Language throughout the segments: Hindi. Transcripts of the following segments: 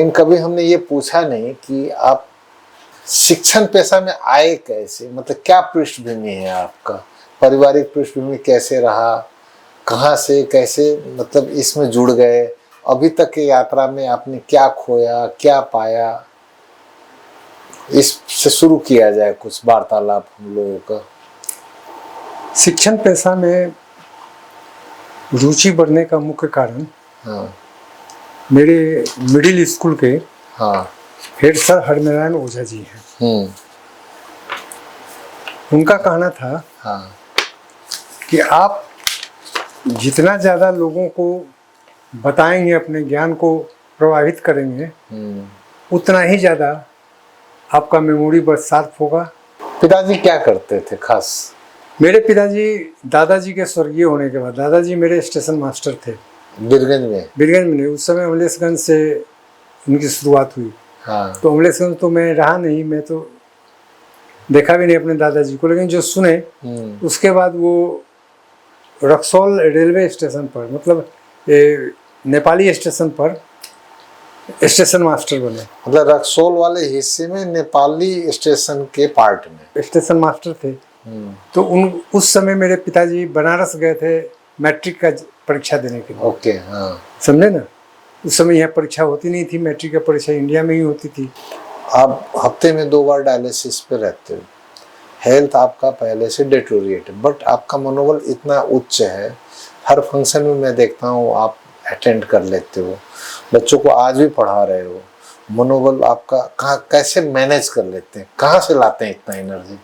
लेकिन कभी हमने ये पूछा नहीं कि आप शिक्षण पेशा में आए कैसे, मतलब क्या पृष्ठभूमि है आपका, पारिवारिक पृष्ठभूमि कैसे रहा, कहाँ से कैसे मतलब इसमें जुड़ गए, अभी तक की यात्रा में आपने क्या खोया क्या पाया, इससे शुरू किया जाए कुछ वार्तालाप हम लोगों का। शिक्षण पेशा में रुचि बढ़ने का मुख्य कारण हाँ मेरे मिडिल स्कूल के हाँ हेड सर हरनारायण ओझा जी हैं। उनका कहना था हाँ कि आप जितना ज़्यादा लोगों को बताएंगे, अपने ज्ञान को प्रभावित करेंगे, उतना ही ज़्यादा आपका मेमोरी बस शार्प होगा। पिताजी क्या करते थे खास? मेरे पिताजी, दादाजी के स्वर्गीय होने के बाद, दादाजी मेरे स्टेशन मास्टर थे बीरगंज में। बीरगंज में नहीं, उस समय अमलेशगंज से उनकी शुरुआत हुई। हाँ। तो अमलेशगंज तो मैं रहा नहीं, मैं तो देखा भी नहीं अपने दादाजी को, लेकिन जो सुने उसके बाद वो रक्सौल रेलवे स्टेशन पर, मतलब नेपाली स्टेशन पर स्टेशन मास्टर बने। मतलब रक्सौल वाले हिस्से में नेपाली स्टेशन के पार्ट में स्टेशन मास्टर थे। तो उस समय मेरे पिताजी बनारस गए थे मैट्रिक का परीक्षा देने के लिए। ओके, हाँ। समझे ना, उस समय यहाँ परीक्षा होती नहीं थी, मैट्रिक का परीक्षा इंडिया में ही होती थी। आप हफ्ते में 2 बार डायलिसिस पे रहते हो, हेल्थ आपका पहले से डिटोरिएट है, बट आपका मनोबल इतना उच्च है, हर फंक्शन में मैं देखता हूँ आप अटेंड कर लेते हो, बच्चों को आज भी पढ़ा रहे हो, मनोबल आपका कहाँ कैसे मैनेज कर लेते हैं, कहाँ से लाते हैं इतना एनर्जी?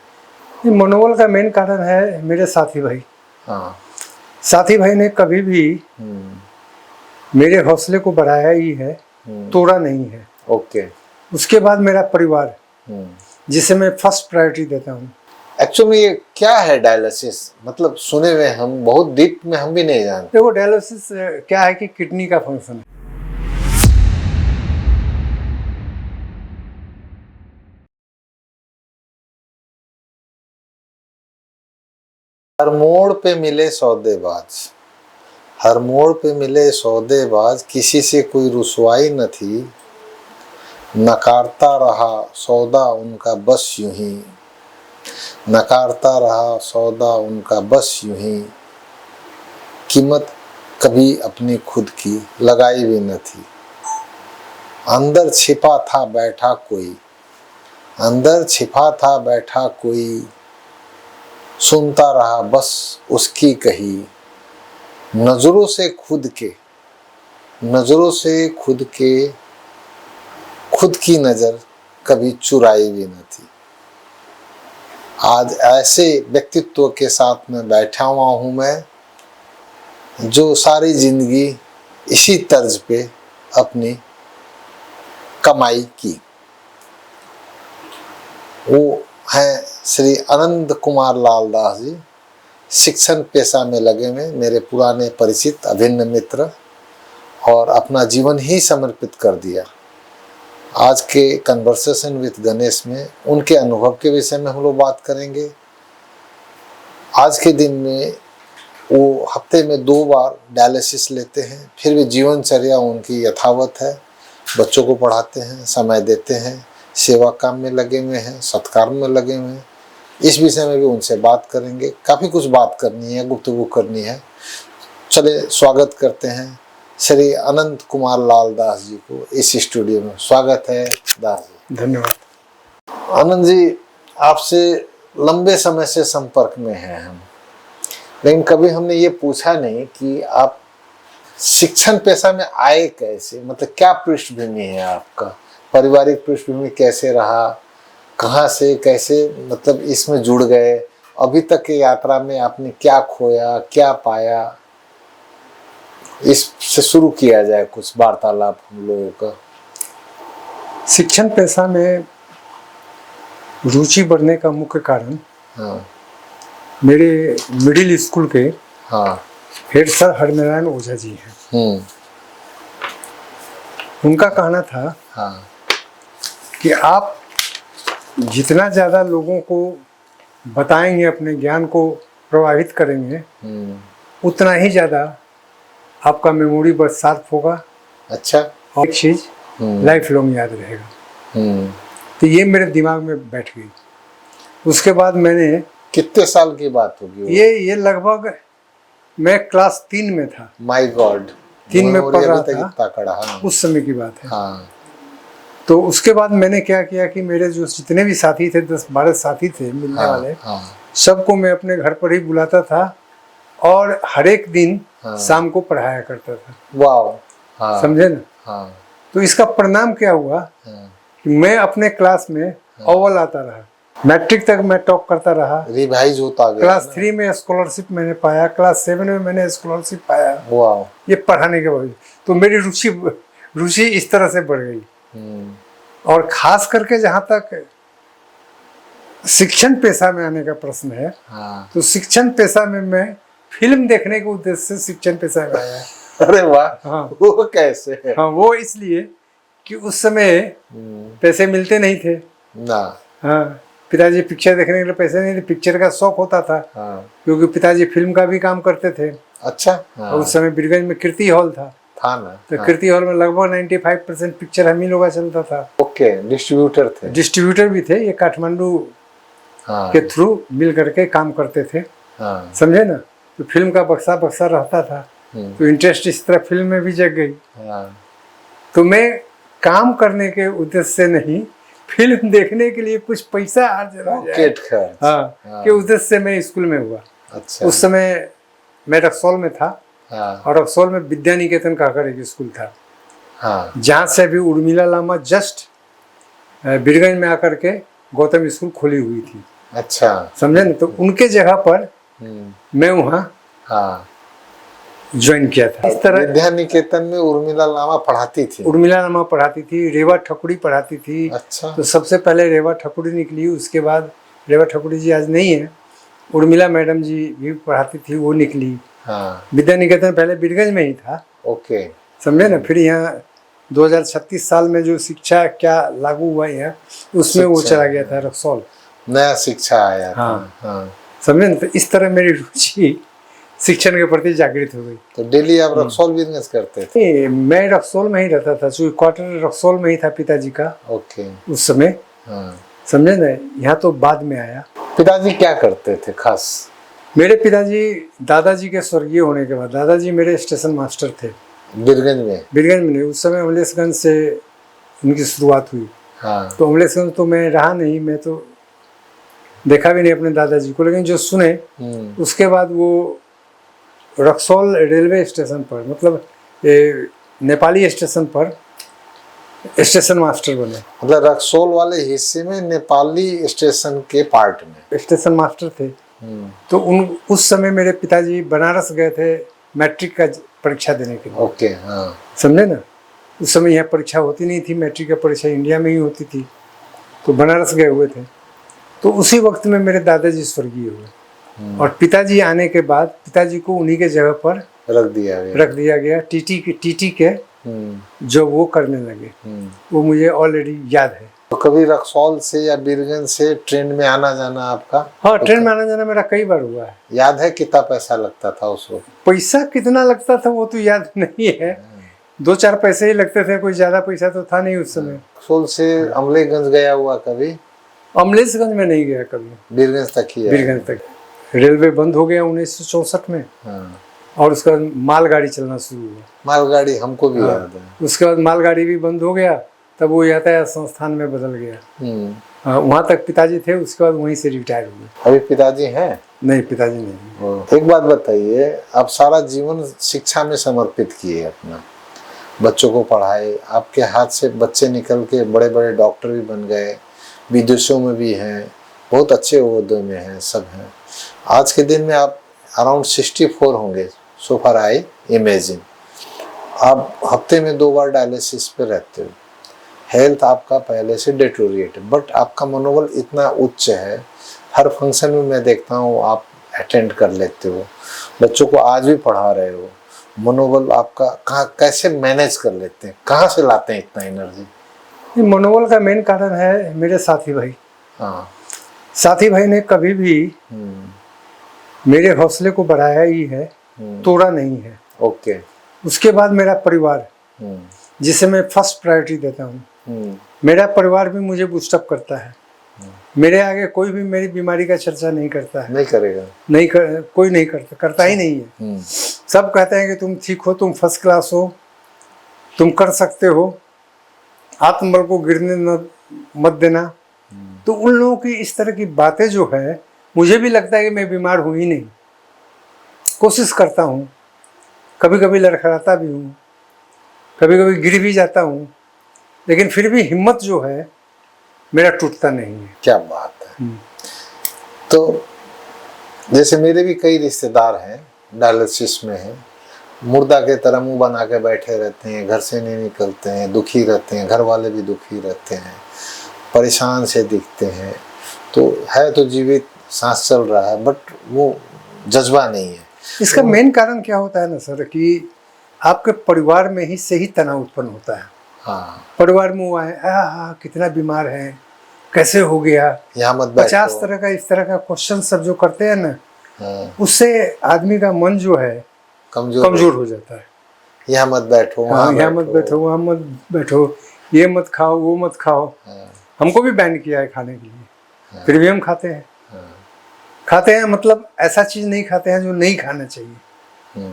मनोबल का मेन कारण है मेरे साथी भाई। हाँ। साथी भाई ने कभी भी मेरे हौसले को बढ़ाया ही है, तोड़ा नहीं है। ओके। उसके बाद मेरा परिवार, जिसे मैं फर्स्ट प्रायोरिटी देता हूँ। एक्चुअली ये क्या है डायलिसिस? मतलब सुने हुए हम, बहुत डीप में हम भी नहीं जानते। देखो डायलिसिस क्या है कि किडनी का फंक्शन है। हर मोड़ पे मिले सौदेबाज, हर मोड़ पे मिले सौदेबाज, किसी से कोई रुसवाई न थी, नकारता रहा सौदा उनका बस यूं ही, नकारता रहा सौदा उनका बस यूं ही, कीमत कभी अपनी खुद की लगाई भी न थी, अंदर छिपा था बैठा कोई, अंदर छिपा था बैठा कोई, सुनता रहा बस उसकी कही, नजरों से खुद के, नजरों से खुद के, खुद की नजर कभी चुराई भी न थी। आज ऐसे व्यक्तित्व के साथ में बैठा हुआ हूँ मैं, जो सारी जिंदगी इसी तर्ज पे अपनी कमाई की। वो हैं श्री अनंत कुमार लाल दास जी, शिक्षण पेशा में लगे हुए मेरे पुराने परिचित अभिन्न मित्र, और अपना जीवन ही समर्पित कर दिया। आज के कन्वर्सेशन विद गणेश में उनके अनुभव के विषय में हम लोग बात करेंगे। आज के दिन में वो हफ्ते में 2 बार डायलिसिस लेते हैं, फिर भी जीवनचर्या उनकी यथावत है, बच्चों को पढ़ाते हैं, समय देते हैं, सेवा काम में लगे हुए हैं, सत्कार में लगे हुए हैं। इस विषय में भी उनसे बात करेंगे, काफ़ी कुछ बात करनी है, गुफ्तगू करनी है। चले स्वागत करते हैं श्री अनंत कुमार लाल दास जी को इस स्टूडियो में। स्वागत है दास जी। धन्यवाद। आनंद जी, आपसे लंबे समय से संपर्क में हैं हम, लेकिन कभी हमने ये पूछा नहीं कि आप शिक्षण पेशा में आए कैसे, मतलब क्या पृष्ठभूमि है आपका, पारिवारिक पृष्ठभूमि कैसे रहा, कहाँ से कैसे मतलब इसमें जुड़ गए, अभी तक की यात्रा में आपने क्या खोया क्या पाया, इससे शुरू किया जाए कुछ वार्तालाप हम लोगों का। शिक्षण पेशा में रुचि बढ़ने का मुख्य कारण मेरे मिडिल स्कूल के हेड सर हरनारायण ओझा जी हैं। उनका कहना था कि आप जितना ज़्यादा लोगों को बताएंगे, अपने ज्ञान को प्रभावित करेंगे, उतना ही ज़्यादा आपका मेमोरी बस शार्प होगा। अच्छा। और एक चीज़ लाइफ लॉन्ग याद रहेगा। तो ये मेरे दिमाग में बैठ गई। उसके बाद मैंने, कितने साल की बात होगी वो? ये लगभग मैं क्लास 3 में था। माय गॉड, 3 में पढ़ रहा था, इतना कड़ा। हाँ। उस समय की बात है। हाँ। तो उसके बाद मैंने क्या किया कि मेरे जो जितने भी साथी थे, 10-12 साथी थे मिलने हाँ, वाले, हाँ, सबको मैं अपने घर पर ही बुलाता था और हर एक दिन शाम को पढ़ाया करता था। वाह। हाँ, समझे ना? हाँ, तो इसका परिणाम क्या हुआ कि मैं अपने क्लास में अव्वल आता रहा। मैट्रिक तक मैं टॉप करता रहा। रिवाइज होता गया। क्लास 3 में स्कॉलरशिप मैंने पाया, क्लास 7 में मैंने स्कॉलरशिप पाया। वाह। ये पढ़ाने के बाद तो मेरी रुचि इस तरह से बढ़ गई। और खास करके जहाँ तक शिक्षण पेशा में आने का प्रश्न है, हाँ। तो शिक्षण पेशा में मैं फिल्म देखने के उद्देश्य से शिक्षण पेशा में आया। अरे वाह। हाँ, वो कैसे है? हाँ, वो इसलिए कि उस समय पैसे मिलते नहीं थे ना। हाँ, पिताजी पिक्चर देखने के लिए पैसे नहीं थे, पिक्चर का शौक होता था। हाँ। क्योंकि पिताजी फिल्म का भी काम करते थे। अच्छा। हाँ। और उस समय बीरगंज में कीर्ति हॉल था ना। तो हाँ। कीर्ति हॉल में लगभग 95% पिक्चर हम ही लोग का चलता था। ओके, डिस्ट्रीब्यूटर थे। डिस्ट्रीब्यूटर भी थे, ये काठमांडू के थ्रू मिल करके काम करते थे। हाँ। समझे ना? तो फिल्म का बक्सा रहता था, तो इंटरेस्ट इस तरह फिल्म में भी जग गई। तो मैं काम करने के उद्देश्य से नहीं, फिल्म देखने के लिए कुछ पैसा के उद्देश्य से मैं स्कूल में हुआ। अच्छा। उस समय मैं रक्सौल में था। हाँ। और रक्सौल में विद्या निकेतन कहकर एक स्कूल था। हाँ। जहाँ से अभी उर्मिला लामा जस्ट बीरगंज में आकर के गौतम स्कूल खोली हुई थी। अच्छा। समझे ना? तो उनके जगह पर मैं वहाँ ज्वाइन किया था। इस तरह विद्या निकेतन में उर्मिला लामा पढ़ाती थी। उर्मिला लामा पढ़ाती थी, रेवा ठकुरी पढ़ाती थी। अच्छा। तो सबसे पहले रेवा ठकुरी निकली, उसके बाद रेवा ठकुरी जी आज नहीं है, उर्मिला मैडम जी भी पढ़ाती थी, वो निकली। हाँ। विद्या निकेतन पहले बीरगंज में ही था। ओके। समझे ना? फिर यहाँ 2036 साल में जो शिक्षा क्या लागू हुआ है उसमें वो चला गया था रक्सौल, नया शिक्षा आया। हाँ। समझे ना? तो इस तरह मेरी रुचि शिक्षण के प्रति जागृत हो गई। तो डेली आप रक्सौल बिजनेस करते थे? मैं रक्सौल में ही रहता था, चूंकि क्वार्टर रक्सौल में ही था पिताजी का। ओके। उस समय समझे ना? यहाँ तो बाद में आया। पिताजी क्या करते थे खास? मेरे पिताजी, दादाजी के स्वर्गीय होने के बाद, दादाजी मेरे स्टेशन मास्टर थे बीरगंज में। बीरगंज में नहीं, उस समय अमलेशगंज से उनकी शुरुआत हुई। हाँ। तो अमलेशगंज तो मैं रहा नहीं, मैं तो देखा भी नहीं अपने दादाजी को, लेकिन जो सुने उसके बाद वो रक्सौल रेलवे स्टेशन पर, मतलब नेपाली स्टेशन पर स्टेशन मास्टर बने। मतलब रक्सौल वाले हिस्से में नेपाली स्टेशन के पार्ट में स्टेशन मास्टर थे। तो उस समय मेरे पिताजी बनारस गए थे मैट्रिक का परीक्षा देने के लिए। ओके। हाँ। समझे ना? उस समय यहाँ परीक्षा होती नहीं थी, मैट्रिक का परीक्षा इंडिया में ही होती थी, तो बनारस गए हुए थे। तो उसी वक्त में मेरे दादाजी स्वर्गीय हुए और पिताजी आने के बाद पिताजी को उन्हीं के जगह पर रख दिया गया। टीटी के जो वो करने लगे, वो मुझे ऑलरेडी याद है। तो कभी रक्सौल से या बीरगंज से ट्रेन में आना जाना आपका? हाँ, ट्रेन में आना जाना मेरा कई बार हुआ है। याद है कितना पैसा लगता था उस वक्त? पैसा कितना लगता था वो तो याद नहीं है, 2-4 पैसे ही लगते थे, कोई ज्यादा पैसा तो था नहीं उस समय। रक्सौल से अमलेखगंज गया हुआ कभी? अमलेशगंज में नहीं गया कभी, बीरगंज तक ही। बीरगंज तक। रेलवे बंद हो गया 1964 में। और उसके बाद मालगाड़ी चलना शुरू हुआ। मालगाड़ी हमको भी याद है। उसके बाद मालगाड़ी भी बंद हो गया, तब वो यातायात संस्थान में बदल गया। वहाँ तक पिताजी थे, उसके बाद वहीं से रिटायर हुए। अभी पिताजी हैं? नहीं, पिताजी नहीं। एक बात बताइए, आप सारा जीवन शिक्षा में समर्पित किए, अपना बच्चों को पढ़ाए, आपके हाथ से बच्चे निकल के बड़े बड़े डॉक्टर भी बन गए, विदेशों में भी हैं, बहुत अच्छे ओहदे में हैं, सब हैं। आज के दिन में आप अराउंड 64 होंगे, सो फार आई इमेजिन। आप हफ्ते में 2 बार डायलिसिस पे रहते हो, हेल्थ आपका पहले से डिटोरिएट है, बट आपका मनोबल इतना उच्च है, हर फंक्शन में मैं देखता हूँ आप अटेंड कर लेते हो, बच्चों को आज भी पढ़ा रहे हो। मनोबल आपका कहाँ, कैसे मैनेज कर लेते हैं, कहाँ से लाते हैं इतना एनर्जी? मनोबल का मेन कारण है मेरे साथी भाई। हाँ। साथी भाई ने कभी भी मेरे हौसले को बढ़ाया ही है, तोड़ा नहीं है। ओके। उसके बाद मेरा परिवार, जिसे मैं फर्स्ट प्रायोरिटी देता हूँ। मेरा परिवार भी मुझे बूस्टअप करता है। मेरे आगे कोई भी मेरी बीमारी का चर्चा नहीं करता है, नहीं करेगा, कोई नहीं करता ही नहीं है। सब कहते हैं कि तुम ठीक हो, तुम फर्स्ट क्लास हो, तुम कर सकते हो, आत्मबल को गिरने मत देना। तो उन लोगों की इस तरह की बातें जो है, मुझे भी लगता है कि मैं बीमार हूँ ही नहीं। कोशिश करता हूँ, कभी कभी लड़खड़ाता भी हूँ, कभी कभी गिर भी जाता हूँ, लेकिन फिर भी हिम्मत जो है मेरा टूटता नहीं है। क्या बात है। तो जैसे मेरे भी कई रिश्तेदार हैं डायलिसिस में हैं, मुर्दा के तरह मुंह बना के बैठे रहते हैं, घर से नहीं निकलते हैं, दुखी रहते हैं, घर वाले भी दुखी रहते हैं, परेशान से दिखते हैं। तो है तो जीवित, सांस चल रहा है, बट वो जज्बा नहीं है। इसका मेन कारण क्या होता है ना सर, कि आपके परिवार में ही से ही तनाव उत्पन्न होता है। हाँ, परिवार में वो आए, कितना बीमार है, कैसे हो गया, यहाँ मत 50 तरह का इस तरह का क्वेश्चन सब जो करते हैं ना, उससे आदमी का मन जो है कमजोर हो जाता है। यहाँ मत बैठो, यहाँ मत बैठो, वहाँ मत बैठो, ये मत खाओ, वो मत खाओ। हमको भी बैन किया है खाने के लिए, फिर भी हम खाते हैं। खाते हैं मतलब ऐसा चीज नहीं खाते हैं जो नहीं खाना चाहिए।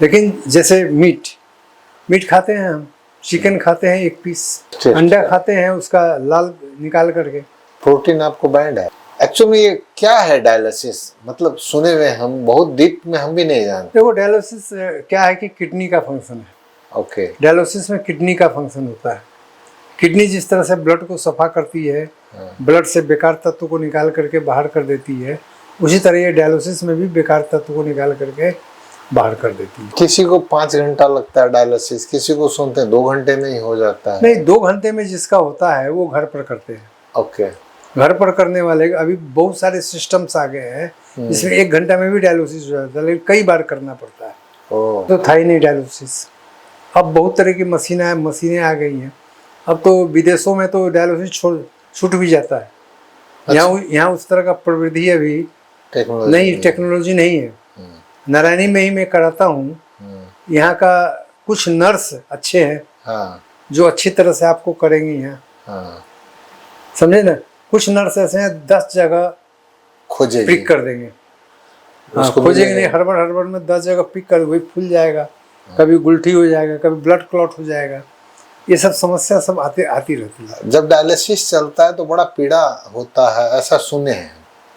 लेकिन जैसे मीट खाते हैं हम, चिकन खाते हैं 1 पीस, अंडा खाते हैं उसका लाल निकाल करके। प्रोटीन आपको बैंड है। एक्चुअली ये क्या है डायलिसिस? मतलब सुने हुए हम, बहुत डीप में हम भी नहीं जानते। देखो डायलिसिस क्या है कि किडनी का फंक्शन है। ओके। डायलिसिस में किडनी का फंक्शन होता है। किडनी जिस तरह से ब्लड को सफा करती है, ब्लड से बेकार तत्व को निकाल करके बाहर कर देती है, उसी तरह ये डायलिसिस में भी बेकार तत्व को निकाल करके बाहर कर देती है। किसी को 5 घंटा लगता है डायलिसिस, किसी को सुनते हैं 2 घंटे में ही हो जाता है। नहीं, 2 घंटे में जिसका होता है वो घर पर करते हैं। ओके। घर पर करने वाले अभी बहुत सारे सिस्टम्स आ गए हैं जिसमें 1 घंटा में भी डायलिसिस हो जाता है, लेकिन कई बार करना पड़ता है। तो था ही नहीं डायलिसिस। अब बहुत तरह की मशीनें आ गई हैं। अब तो विदेशों में तो डायलिसिस छूट भी जाता है। अच्छा। यहाँ उस तरह का प्रवृत्ति अभी टेक्नोलॉजी नहीं है। नारायणी में ही मैं कराता हूँ। यहाँ का कुछ नर्स अच्छे हैं। हाँ। जो अच्छी तरह से आपको करेंगी यहाँ। हाँ। समझे ना, कुछ नर्स ऐसे हैं 10 जगह पिक कर देंगे। खोजेंगे नहीं, हड़बड़ में 10 जगह पिक कर, वही फूल जाएगा, कभी गुलठी हो जाएगा, कभी ब्लड क्लॉट हो जाएगा। ये सब समस्या सब आती रहती है। जब डायलिसिस चलता है तो बड़ा पीड़ा होता है, ऐसा सुने हैं,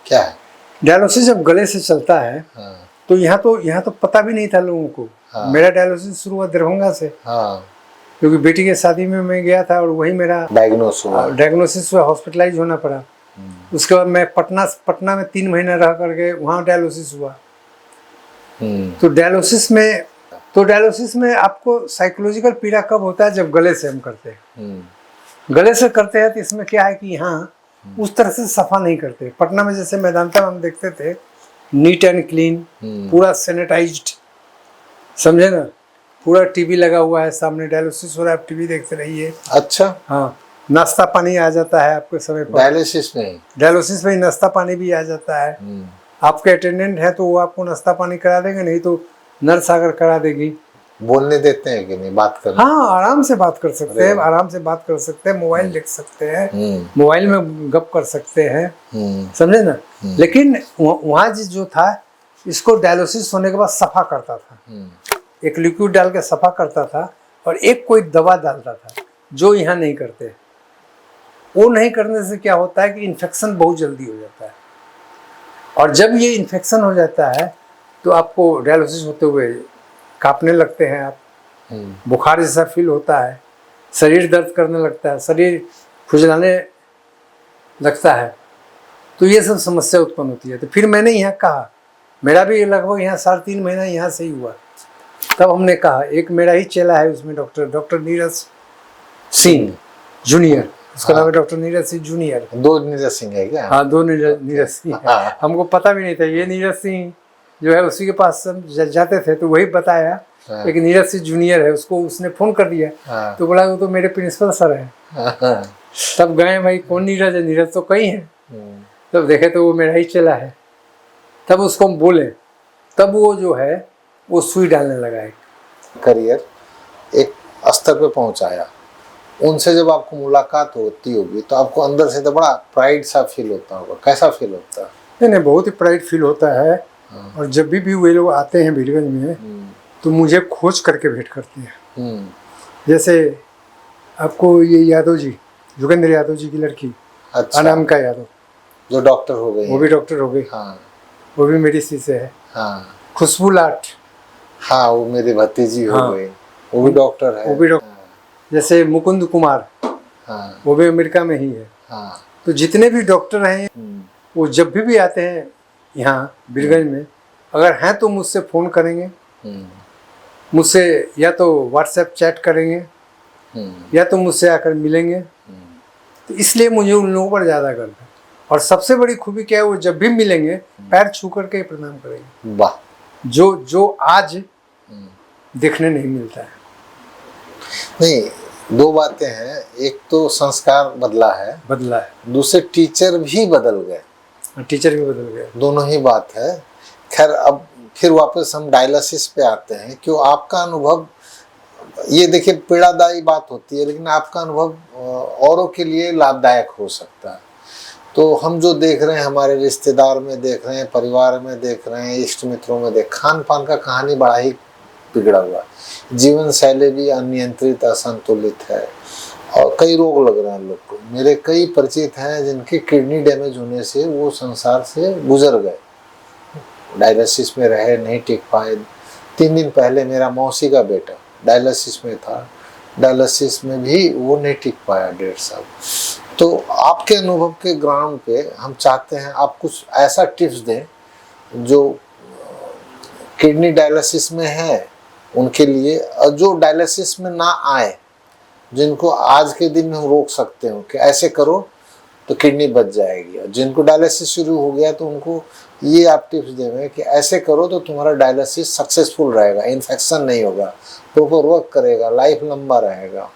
क्या है? डायलिसिस जब गले से चलता है तो यहाँ तो पता भी नहीं था लोगों को। मेरा डायलिसिस शुरू हुआ दरभंगा से, क्योंकि बेटी के शादी में मैं गया था और वही मेरा डायग्नोसिस हुआ, हॉस्पिटलाइज होना पड़ा। उसके बाद मैं पटना में 3 महीना रह करके वहाँ डायलिसिस हुआ। तो डायलिसिस में आपको साइकोलॉजिकल पीड़ा कब होता है? जब गले से हम करते हैं। गले से करते हैं तो इसमें क्या है कि यहाँ उस तरह से सफा नहीं करते। पटना में जैसे मैदानता में हम देखते थे, नीट एंड क्लीन, पूरा सैनिटाइज्ड, समझे ना, पूरा टीवी लगा हुआ है सामने, डायलिसिस हो रहा है, आप टीवी देखते रहिए। अच्छा। हाँ, नाश्ता पानी आ जाता है आपके समय पर। डायलिसिस में नाश्ता पानी भी आ जाता है। आपके अटेंडेंट है तो वो आपको नाश्ता पानी करा देंगे, नहीं तो नर्स आकर करा देगी। बोलने देते हैं कि नहीं? बात करना? हाँ, आराम से बात कर सकते हैं, मोबाइल देख सकते हैं, मोबाइल में गप कर सकते हैं, समझे ना। लेकिन वहाँ जो था, इसको डायलिसिस होने के बाद सफा करता था, एक लिक्विड डाल के सफा करता था और एक कोई दवा डालता था, जो यहाँ नहीं करते। वो नहीं करने से क्या होता है कि इन्फेक्शन बहुत जल्दी हो जाता है, और जब ये इन्फेक्शन हो जाता है तो आपको डायलिसिस होते हुए कांपने लगते हैं आप, बुखार जैसा फील होता है, शरीर दर्द करने लगता है, शरीर खुजलाने लगता है। तो ये सब समस्या उत्पन्न होती है। तो फिर मैंने यहाँ कहा, मेरा भी लगभग यहाँ 3.5 महीना यहाँ से ही हुआ। तब हमने कहा, एक मेरा ही चेला है उसमें, डॉक्टर नीरज सिंह जूनियर, उसका नाम है डॉक्टर नीरज सिंह जूनियर। 2 नीरज सिंह है क्या? हाँ, 2 नीरज सिंह। हमको पता भी नहीं था। ये नीरज सिंह जो है उसी के पास जाते थे तो वही बताया एक नीरज सिंह जूनियर है, उसको उसने फोन कर दिया। तो बोला वो तो मेरे प्रिंसिपल सर है। तब गए, भाई कौन नीरज है? नीरज तो कई हैं। तब देखे तो वो मेरा ही चेला है। तब उसको हम बोले, तब वो जो है वो सुई डालने लगा है। करियर एक स्तर पे पहुंचाया, उनसे जब आपको मुलाकात होती होगी तो आपको अंदर से तो बड़ा प्राइड सा फील होता होगा, कैसा फील होता है? नहीं, बहुत ही प्राइड फील होता है। और जब भी वे लोग आते हैं वीरगंज में तो मुझे खोज करके भेंट करते हैं। जैसे आपको ये यादव जी, योगेंद्र यादव जी की लड़की, अच्छा, अनामिका यादव, जो डॉक्टर हो गई, वो भी डॉक्टर हो गई। हाँ वो भी मेरी सी से है। हाँ खुशबू लाट, हाँ, वो मेरी भतीजी हो हाँ, गई, वो भी डॉक्टर है। वो भी डॉक्टर। जैसे मुकुंद कुमार, हाँ वो भी अमेरिका में ही है। हाँ। तो जितने भी डॉक्टर हैं वो जब भी आते हैं यहाँ वीरगंज में, अगर हैं तो मुझसे फ़ोन करेंगे, मुझसे या तो व्हाट्सएप चैट करेंगे या तो मुझसे आकर मिलेंगे। तो इसलिए मुझे उन लोगों पर ज़्यादा गर्व है। और सबसे बड़ी खूबी क्या है, वो जब भी मिलेंगे पैर छू करके ही प्रणाम करेंगे। वाह, जो आज देखने नहीं मिलता है। नहीं, दो बातें हैं, एक तो संस्कार बदला है, दूसरे टीचर भी बदल गए, टीचर भी बदल गए, दोनों ही बात है। खैर, अब फिर वापस हम डायलिसिस पे आते हैं। क्यों आपका अनुभव, ये देखिए पीड़ादायी बात होती है, लेकिन आपका अनुभव औरों के लिए लाभदायक हो सकता है। तो हम जो देख रहे हैं, हमारे रिश्तेदार में देख रहे हैं, परिवार में देख रहे हैं, इष्ट मित्रों में देख, खान पान का कहानी बड़ा ही बिगड़ा हुआ है, जीवन शैली भी अनियंत्रित, असंतुलित है, और कई रोग लग रहे हैं लोग को। मेरे कई परिचित हैं जिनकी किडनी डैमेज होने से वो संसार से गुजर गए, डायलिसिस में रहे, नहीं टिक पाए। 3 दिन पहले मेरा मौसी का बेटा डायलिसिस में था, डायलिसिस में भी वो नहीं टिक पाया 1.5 साल। तो आपके अनुभव के ग्राउंड पे हम चाहते हैं आप कुछ ऐसा टिप्स दें जो किडनी डायलिसिस में है उनके लिए, और जो डायलिसिस में ना आए, जिनको आज के दिन में हम रोक सकते हो कि ऐसे करो तो किडनी बच जाएगी, और जिनको डायलिसिस शुरू हो गया तो उनको ये आप टिप्स देंगे कि ऐसे करो तो तुम्हारा डायलिसिस सक्सेसफुल रहेगा, इन्फेक्शन नहीं होगा, प्रॉपर वर्क करेगा, लाइफ लंबा रहेगा।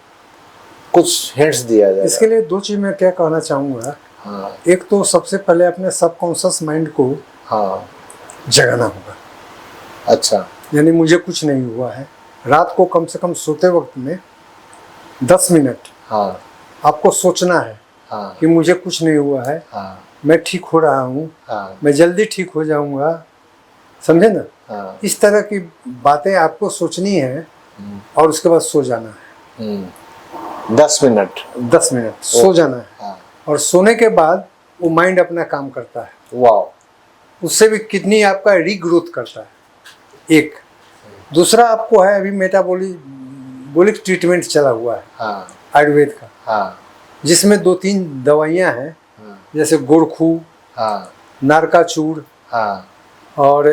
कुछ हिंट्स दिया जाए इसके लिए। 2 चीज़ मैं क्या कहना चाहूँगा। हाँ, एक तो सबसे पहले अपने सबकॉन्शियस माइंड को हाँ, जगाना होगा। अच्छा, यानी मुझे कुछ नहीं हुआ है, रात को कम से कम सोते वक्त में 10 मिनट हाँ, आपको सोचना है हाँ, कि मुझे कुछ नहीं हुआ है, हाँ, मैं ठीक हो रहा हूँ, हाँ, मैं जल्दी ठीक हो जाऊँगा, समझे ना। हाँ, इस तरह की बातें आपको सोचनी है और उसके बाद सो जाना है। 10 मिनट 10 मिनट सो जाना है। हाँ, और सोने के बाद वो माइंड अपना काम करता है, वाह, उससे भी किडनी आपका रीग्रोथ करता है। एक दूसरा आपको है, अभी मेटाबॉलिक ट्रीटमेंट चला हुआ है, हाँ, आयुर्वेद का, हाँ, जिसमें 2-3 दवाइयाँ हैं, हाँ, जैसे गोरखू, हाँ, नारकाचूर हाँ, और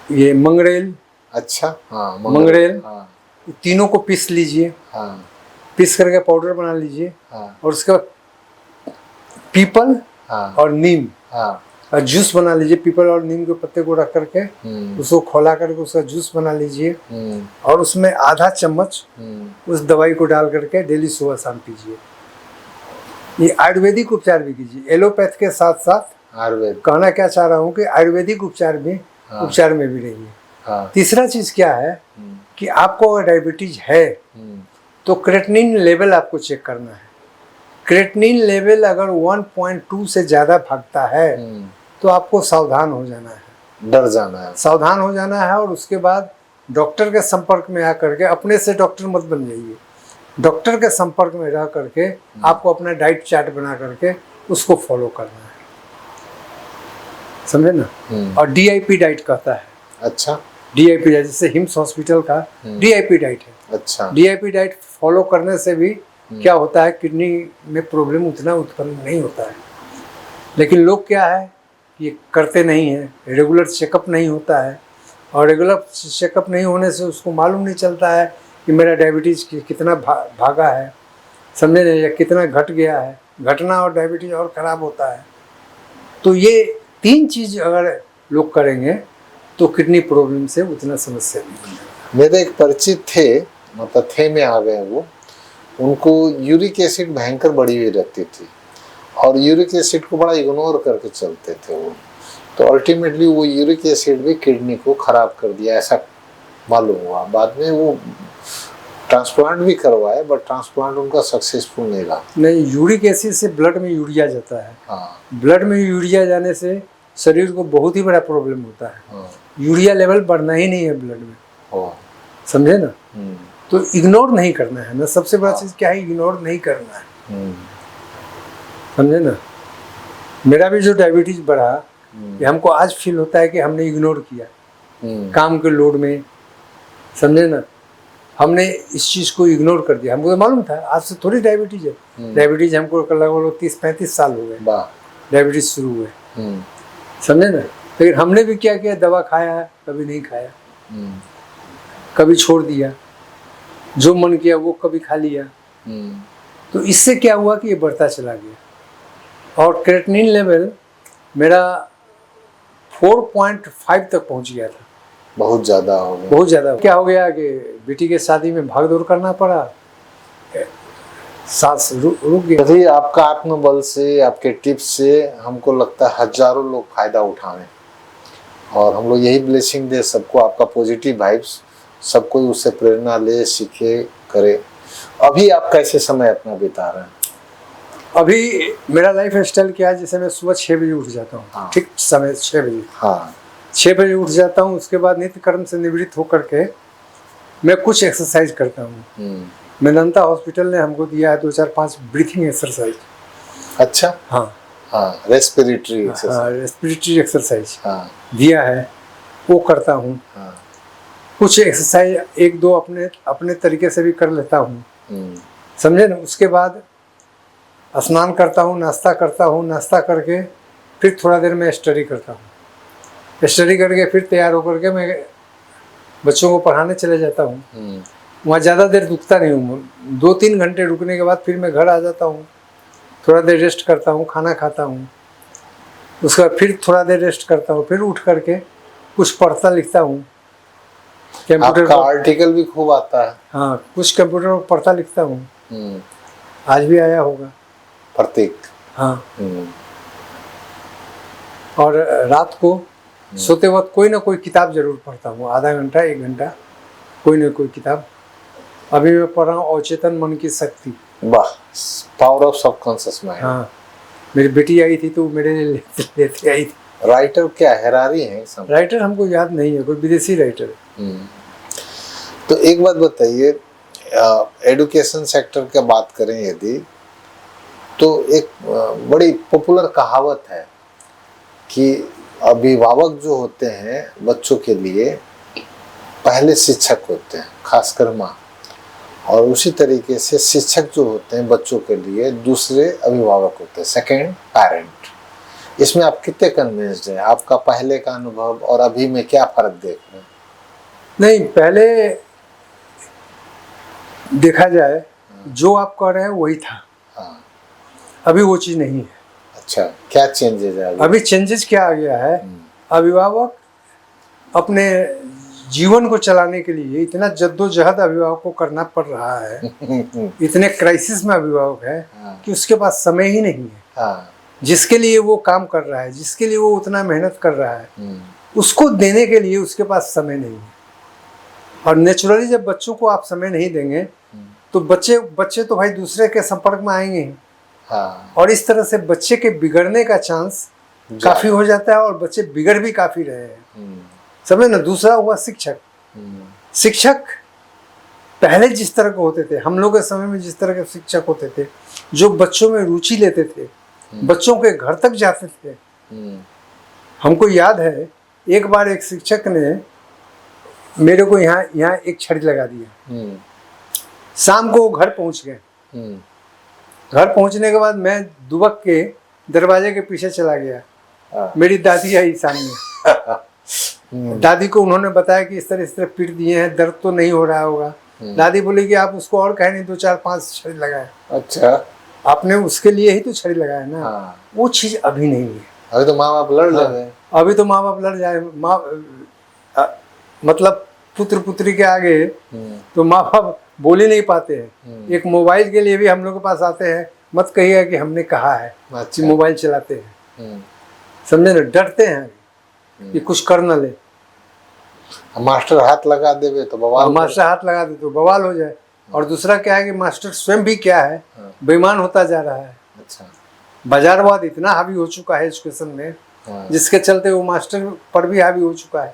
ये मंगरेल। अच्छा, हाँ, मंगरेल, हाँ, तीनों को पीस लीजिए, हाँ, पीस करके पाउडर बना लीजिए, हाँ, और उसके बाद पीपल हाँ, और नीम हाँ, का जूस बना लीजिए। पीपल और नीम के पत्ते को रख करके उसको खौला करके उसका जूस बना लीजिए, और उसमें आधा चम्मच उस दवाई को डाल करके डेली सुबह शाम पीजिए। ये आयुर्वेदिक उपचार भी कीजिए, एलोपैथ के साथ साथ आयुर्वेद। कहना क्या चाह रहा हूँ कि आयुर्वेदिक उपचार भी उपचार में भी रहिए। हाँ, तीसरा चीज़ क्या है कि आपको अगर डायबिटीज है तो क्रेटिनिन लेवल आपको चेक करना है। क्रेटिनिन लेवल अगर 1.2 से ज़्यादा भागता है तो आपको सावधान हो जाना है, डर जाना है, सावधान हो जाना है। और उसके बाद डॉक्टर के संपर्क में आकर के, अपने से डॉक्टर मत बन जाइए, डॉक्टर के संपर्क में रह करके आपको अपना डाइट चार्ट बना करके उसको फॉलो करना है, समझे ना। और DIP डाइट कहता है। अच्छा, DIP डाइट जैसे हिम्स हॉस्पिटल का DIP डाइट है। अच्छा, DIP डाइट फॉलो करने से भी क्या होता है, किडनी में प्रॉब्लम उतना उत्पन्न नहीं होता है। लेकिन लोग क्या है, ये करते नहीं हैं, रेगुलर चेकअप नहीं होता है, और रेगुलर चेकअप नहीं होने से उसको मालूम नहीं चलता है कि मेरा डायबिटीज़ कितना भागा है, समझे नहीं, या कितना घट गया है। घटना और डायबिटीज़ और ख़राब होता है। तो ये 3 चीज़ अगर लोग करेंगे तो किडनी प्रॉब्लम से उतना समस्या नहीं होगी। मेरे एक परिचित थे, मतलब थे में आ गए वो, उनको यूरिक एसिड भयंकर बढ़ी हुई रहती थी, और यूरिक एसिड को बड़ा इग्नोर करके चलते थे वो। तो अल्टीमेटली वो यूरिक एसिड भी किडनी को खराब कर दिया, ऐसा मालूम हुआ बाद में। वो ट्रांसप्लांट भी करवाए बट ट्रांसप्लांट उनका सक्सेसफुल नहीं रहा। नहीं, यूरिक एसिड से ब्लड में यूरिया जाता है। हाँ ब्लड में यूरिया जाने से शरीर को बहुत ही बड़ा प्रॉब्लम होता है। हाँ यूरिया लेवल बढ़ना ही नहीं है ब्लड में, हो समझे ना। तो इग्नोर नहीं करना है ना, सबसे बड़ा चीज़ क्या है, इग्नोर नहीं करना है, समझे ना। मेरा भी जो डायबिटीज बढ़ा, ये हमको आज फील होता है कि हमने इग्नोर किया काम के लोड में, समझे ना। हमने इस चीज़ को इग्नोर कर दिया। हमको तो मालूम था आज से थोड़ी डायबिटीज है। डायबिटीज हमको लगभग 30-35 साल हो गए डायबिटीज शुरू हुए, समझे ना। लेकिन हमने भी क्या किया, दवा खाया, कभी नहीं खाया, कभी छोड़ दिया, जो मन किया वो कभी खा लिया। तो इससे क्या हुआ कि ये बढ़ता चला गया और क्रेटिनिन लेवल मेरा 4.5 तक पहुंच गया था। बहुत ज़्यादा हो गया। बहुत ज़्यादा। क्या हो गया कि बेटी के शादी में भाग दौड़ करना पड़ा, सांस रुक गया। यदि आपका आत्मबल से, आपके टिप्स से हमको लगता है हजारों लोग फायदा उठाएं और हम लोग यही ब्लेसिंग दे सबको, आपका पॉजिटिव वाइब्स, सब कोई उससे प्रेरणा ले, सीखे, करे। अभी आप कैसे समय अपना बिता रहे हैं? अभी मेरा लाइफ स्टाइल क्या है, जैसे मैं सुबह 6 बजे उठ जाता हूँ। हाँ। ठीक समय 6 बजे। हाँ 6 बजे उठ जाता हूँ। उसके बाद नित्य कर्म से निवृत्त होकर के मैं कुछ एक्सरसाइज करता हूँ। मेदांता हॉस्पिटल ने हमको दिया है 2-4-5 ब्रीथिंग एक्सरसाइज। अच्छा। हाँ हाँ रेस्पिरेटरी एक्सरसाइज। हाँ, रेस्पिरेटरी एक्सरसाइज हाँ दिया है, वो करता हूँ। हाँ कुछ एक्सरसाइज 1-2 अपने तरीके से भी कर लेता हूँ, समझे ना। उसके बाद स्नान करता हूँ, नाश्ता करता हूँ, नाश्ता करके फिर थोड़ा देर मैं स्टडी करता हूँ। स्टडी करके फिर तैयार होकर के मैं बच्चों को पढ़ाने चले जाता हूँ। वहाँ ज़्यादा देर रुकता नहीं हूँ। 2-3 घंटे रुकने के बाद फिर मैं घर आ जाता हूँ, थोड़ा देर रेस्ट करता हूँ, खाना खाता हूँ। उसके बाद फिर थोड़ा देर रेस्ट करता हूँ, फिर उठ करके कुछ पढ़ता लिखता हूँ। कंप्यूटर आपका आर्टिकल भी खूब आता है। हाँ, कुछ कंप्यूटर पर पढ़ता लिखता हूँ। आज भी आया होगा प्रतीक। हाँ। और रात को सोते वक्त कोई ना कोई किताब जरूर पढ़ता हूँ, आधा घंटा 1 घंटा कोई ना कोई किताब। अभी मैं पढ़ रहा हूँ अचेतन मन की शक्ति। वाह, पावर ऑफ सबकॉन्शियस माइंड। हाँ, मेरी बेटी आई थी तो मेरे लिए लेते आई थी। राइटर क्या हैरारी है? राइटर हमको याद नहीं है, कोई विदेशी राइटर है। तो एक बात बताइए, एडुकेशन सेक्टर की बात करें यदि, तो एक बड़ी पॉपुलर कहावत है कि अभिभावक जो होते हैं बच्चों के लिए पहले शिक्षक होते हैं, खासकर माँ, और उसी तरीके से शिक्षक जो होते हैं बच्चों के लिए दूसरे अभिभावक होते हैं, सेकंड पेरेंट। इसमें आप कितने कन्विंस्ड हैं? आपका पहले का अनुभव और अभी में क्या फर्क देख रहे हैं? नहीं, पहले देखा जाए जो आप कह रहे हैं वही था। हाँ। अभी वो चीज़ नहीं है। अच्छा, क्या चेंजेस है अभी चेंजेस क्या आ गया है, अभिभावक अपने जीवन को चलाने के लिए इतना जद्दोजहद अभिभावक को करना पड़ रहा है, इतने क्राइसिस में अभिभावक है कि उसके पास समय ही नहीं है। हाँ। जिसके लिए वो काम कर रहा है, जिसके लिए वो उतना मेहनत कर रहा है, उसको देने के लिए उसके पास समय नहीं है। और नेचुरली जब बच्चों को आप समय नहीं देंगे तो बच्चे तो भाई दूसरे के संपर्क में आएंगे ही। हाँ। और इस तरह से बच्चे के बिगड़ने का चांस काफी हो जाता है और बच्चे बिगड़ भी काफी रहे हैं, समझे ना। दूसरा हुआ शिक्षक। शिक्षक पहले जिस तरह के होते थे, हम लोग के समय में जिस तरह के शिक्षक होते थे, जो बच्चों में रुचि लेते थे, बच्चों के घर तक जाते थे। हमको याद है एक बार एक शिक्षक ने मेरे को यहाँ एक छड़ी लगा दिया। शाम को वो घर पहुंच गए। घर पहुंचने के बाद मैं दुबक के दरवाजे के पीछे चला गया। मेरी दादी आई सामने। दादी को उन्होंने बताया कि इस तरह पीट दिए हैं, दर्द तो नहीं हो रहा होगा। दादी बोली कि आप उसको और कहे नहीं 2-4-5 छड़ी लगाए। अच्छा, आपने उसके लिए ही तो छड़ी लगाया ना। हाँ। वो चीज अभी नहीं है। अभी तो माँ बाप लड़ जाए। अभी तो माँ बाप लड़ जाए, मतलब पुत्र पुत्री के आगे तो माँ बाप बोल ही नहीं पाते हैं। एक मोबाइल के लिए भी हम लोग के पास आते हैं, मत कहिएगा कि हमने कहा है। अच्छा। मोबाइल चलाते हैं, समझे ना, डरते हैं कि कुछ कर न ले। मास्टर हाथ लगा देवे तो बवाल, मास्टर हाथ लगा दे तो बवाल हो जाए। और दूसरा क्या है कि मास्टर स्वयं भी क्या है, बेईमान होता जा रहा है। अच्छा, बाजारवाद इतना हावी हो चुका है एजुकेशन में, जिसके चलते वो मास्टर पर भी हावी हो चुका है।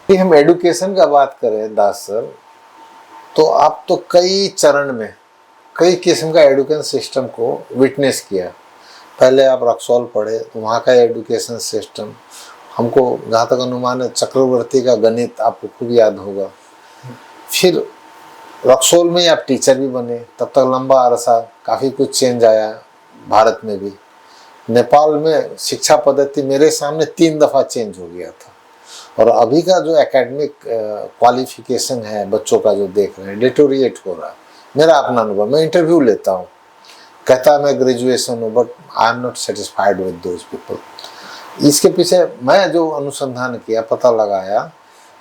कि हम एडुकेशन का बात करें दास सर, तो आप तो कई चरण में कई किस्म का एडुकेशन सिस्टम को विटनेस किया। पहले आप रक्सौल पढ़े तो वहाँ का एडुकेशन सिस्टम हमको जहाँ तक अनुमान है चक्रवर्ती का गणित आपको खूब याद होगा। फिर रक्सौल में आप टीचर भी बने, तब तक लंबा अरसा काफ़ी कुछ चेंज आया भारत में भी। नेपाल में शिक्षा पद्धति मेरे सामने 3 दफ़ा चेंज हो गया था। और अभी का जो एकेडमिक क्वालिफिकेशन है बच्चों का जो देख रहे हैं, डिटोरिएट हो रहा है। मेरा अपना अनुभव, मैं इंटरव्यू लेता हूँ, कहता मैं ग्रेजुएशन हूँ but I am not satisfied with those people. इसके पीछे मैं जो अनुसंधान किया, पता लगाया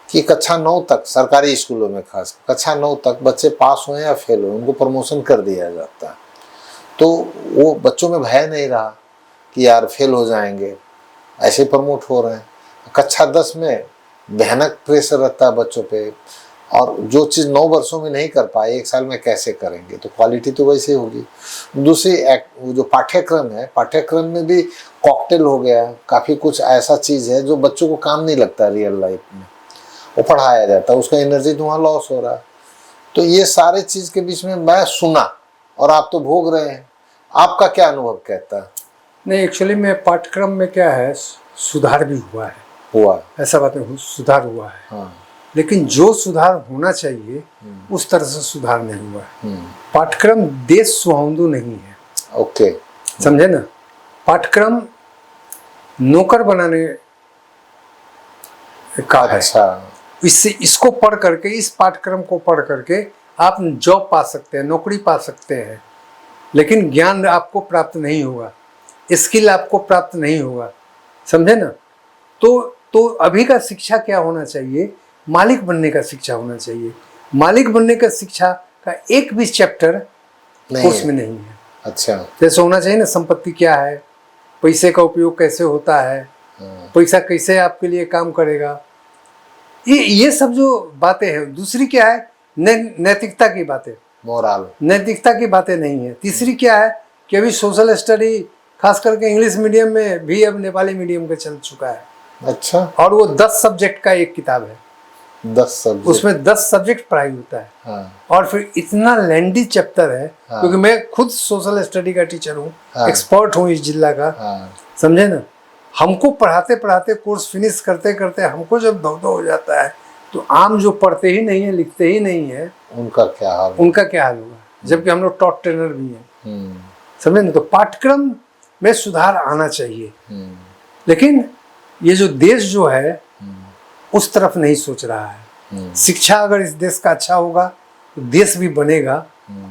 कि कक्षा 9 तक सरकारी स्कूलों में खास कक्षा 9 तक बच्चे पास हुए या फेल हुए उनको प्रमोशन कर दिया जाता है। तो वो बच्चों में भय नहीं रहा कि यार फेल हो जाएंगे, ऐसे प्रमोट हो रहे हैं। कक्षा 10 में भयानक प्रेशर रहता है बच्चों पे, और जो चीज़ 9 वर्षों में नहीं कर पाए 1 साल में कैसे करेंगे, तो क्वालिटी तो वैसे होगी। दूसरी वो जो पाठ्यक्रम है, पाठ्यक्रम में भी कॉकटेल हो गया, काफ़ी कुछ ऐसा चीज़ है जो बच्चों को काम नहीं लगता रियल लाइफ में, वो पढ़ाया जाता है, उसका एनर्जी तो वहाँ लॉस हो रहा है। तो ये सारे चीज़ के बीच में मैं सुना और आप तो भोग रहे हैं, आपका क्या अनुभव कहता है? नहीं, एक्चुअली में पाठ्यक्रम में क्या है, सुधार भी हुआ है, ऐसा बात नहीं, सुधार हुआ है। हाँ। लेकिन जो सुधार होना चाहिए उस तरह से सुधार नहीं हुआ है। पाठ्यक्रम देश सुहावंदू नहीं है। ओके, समझे ना, पाठ्यक्रम नौकर बनाने का है। अच्छा, इससे इसको पढ़ करके, इस पाठ्यक्रम को पढ़ करके आप जॉब पा सकते हैं, नौकरी पा सकते हैं, लेकिन ज्ञान आपको प्राप्त नहीं होगा, स्किल आपको प्राप्त नहीं होगा। समझे ना। तो अभी का शिक्षा क्या होना चाहिए, मालिक बनने का शिक्षा होना चाहिए। मालिक बनने का शिक्षा का एक भी चैप्टर कोर्स में नहीं है। अच्छा, जैसे होना चाहिए ना, संपत्ति क्या है, पैसे का उपयोग कैसे होता है, पैसा कैसे आपके लिए काम करेगा, ये सब जो बातें हैं। दूसरी क्या है, नैतिकता की बातें, मोरल, नैतिकता की बातें नहीं है। तीसरी क्या है कि अभी सोशल स्टडी खास करके इंग्लिश मीडियम में भी अब नेपाली मीडियम का चल चुका है। अच्छा, और वो 10 सब्जेक्ट का एक किताब है, 10 सब्जेक्ट, उसमें 10 सब्जेक्ट पढ़ाई होता है। हाँ। और फिर इतना लैंडी चैप्टर है, हाँ। क्योंकि मैं खुद सोशल स्टडी का टीचर हूँ, हाँ। एक्सपर्ट हूँ इस जिला का। हाँ। समझे ना। हमको पढ़ाते पढ़ाते कोर्स फिनिश करते करते हमको जब दौड़ हो जाता है, तो आम जो पढ़ते ही नहीं है, लिखते ही नहीं है, उनका क्या हाल, उनका क्या हाल होगा, जबकि हम लोग टॉप ट्रेनर भी हैं। समझे ना। तो पाठ्यक्रम में सुधार आना चाहिए, लेकिन ये जो देश जो है उस तरफ नहीं सोच रहा है। शिक्षा अगर इस देश का अच्छा होगा तो देश भी बनेगा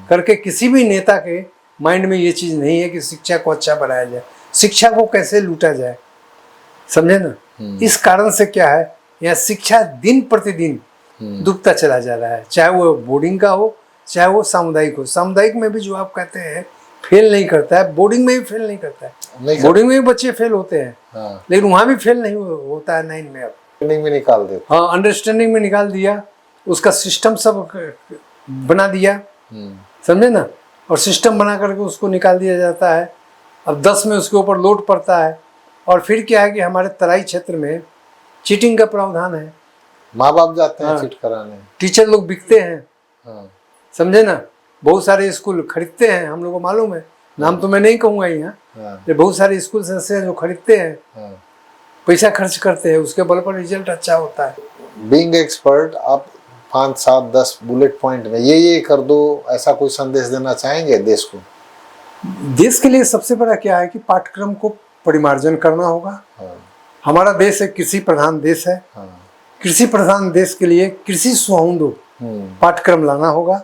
करके किसी भी नेता के माइंड में ये चीज़ नहीं है कि शिक्षा को अच्छा बनाया जाए, शिक्षा को कैसे लूटा जाए। समझे ना। इस कारण से क्या है, यहाँ शिक्षा दिन प्रतिदिन डूबता चला जा रहा है, चाहे वो बोर्डिंग का हो चाहे वो सामुदायिक हो। सामुदायिक में भी जो आप कहते हैं फेल नहीं करता है, बोर्डिंग में भी फेल नहीं करता है। बोर्डिंग में भी बच्चे फेल होते हैं, हाँ। लेकिन वहाँ भी फेल नहीं होता है 9 में। अब अंडरस्टैंडिंग में निकाल देते, हाँ, अंडरस्टैंडिंग में निकाल दिया, उसका सिस्टम सब बना दिया। समझे ना। और सिस्टम बना करके उसको निकाल दिया जाता है। अब 10 में उसके ऊपर लोड पड़ता है। और फिर क्या है कि हमारे तराई क्षेत्र में चीटिंग का प्रावधान है, माँ बाप जाते हैं, हाँ। चीट कराने, टीचर लोग बिकते हैं, हाँ। समझे ना। बहुत सारे स्कूल खरीदते हैं, हम लोग को मालूम है, नाम तो मैं नहीं कहूँगा यहाँ, बहुत सारे स्कूल ऐसे हैं जो खरीदते हैं, पैसा खर्च करते हैं, उसके बल पर रिजल्ट अच्छा होता है। बीइंग एक्सपर्ट, आप 5, 7, 10 बुलेट पॉइंट में ये कर दो, ऐसा कोई संदेश देना चाहेंगे देश को? देश के लिए सबसे बड़ा क्या है कि पाठ्यक्रम को परिमार्जन करना होगा। हाँ। हमारा देश एक कृषि प्रधान देश है। हाँ। कृषि प्रधान देश के लिए कृषि सुहावंदू पाठ्यक्रम लाना होगा।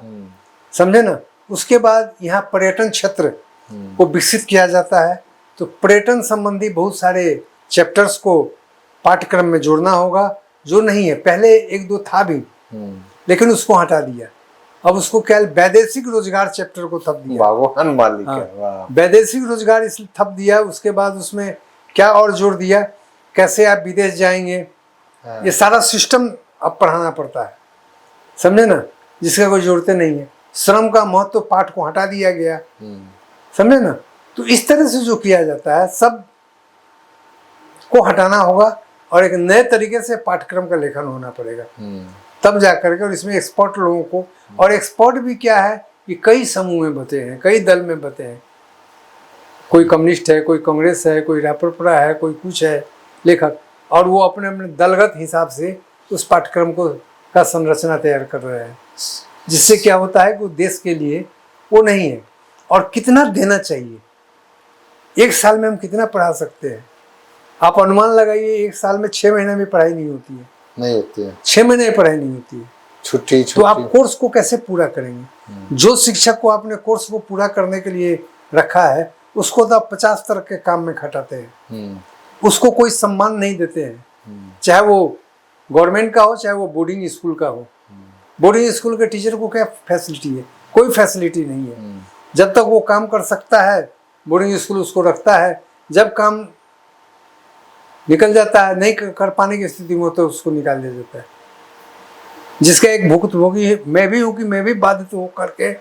समझे ना। उसके बाद यहाँ पर्यटन क्षेत्र को विकसित किया जाता है, तो पर्यटन संबंधी बहुत सारे चैप्टर्स को पाठ्यक्रम में जोड़ना होगा, जो नहीं है। पहले 1-2 था भी, लेकिन उसको हटा दिया। अब उसको क्या, वैदेशिक रोजगार चैप्टर को थप दिया। भगवान मालिक है। हाँ, वैदेशिक रोजगार इसलिए थप दिया। उसके बाद उसमें क्या और जोड़ दिया, कैसे आप विदेश जाएंगे, ये सारा सिस्टम अब पढ़ाना पड़ता है, समझे ना, जिसका कोई जरूरत नहीं है। श्रम का महत्व तो पाठ को हटा दिया गया, समझे ना। तो इस तरह से जो किया जाता है सब को हटाना होगा और एक नए तरीके से पाठ्यक्रम का लेखन होना पड़ेगा, तब जा करके। और इसमें एक्सपर्ट लोगों को, और एक्सपर्ट भी क्या है कि कई समूह में बटे हैं, कई दल में बटे हैं, कोई कम्युनिस्ट है, कोई कांग्रेस है, कोई रापरपरा है, कोई कुछ है लेखक, और वो अपने अपने दलगत हिसाब से उस पाठ्यक्रम को का संरचना तैयार कर रहे हैं, जिससे क्या होता है कि वो देश के लिए वो नहीं है। और कितना देना चाहिए, एक साल में हम कितना पढ़ा सकते हैं, आप अनुमान लगाइए। एक साल में 6 महीने में पढ़ाई नहीं होती है, नहीं होती है, 6 महीने में पढ़ाई नहीं होती है, छुट्टी। तो आप कोर्स को कैसे पूरा करेंगे? जो शिक्षक को आपने कोर्स को पूरा करने के लिए रखा है उसको तो आप 50 तरह के काम में खटाते हैं, उसको कोई सम्मान नहीं देते हैं, चाहे वो गवर्नमेंट का हो चाहे वो बोर्डिंग स्कूल का हो। बोर्डिंग स्कूल के टीचर को क्या फैसिलिटी है? कोई फैसिलिटी नहीं है। जब तक वो काम कर सकता है बोर्डिंग स्कूल उसको रखता है, जब काम निकल जाता है, नहीं कर पाने की स्थिति में तो उसको निकाल दिया जाता है। जिसका एक भुक्तभोगी मैं भी हूँ कि मैं भी बाधित हो करके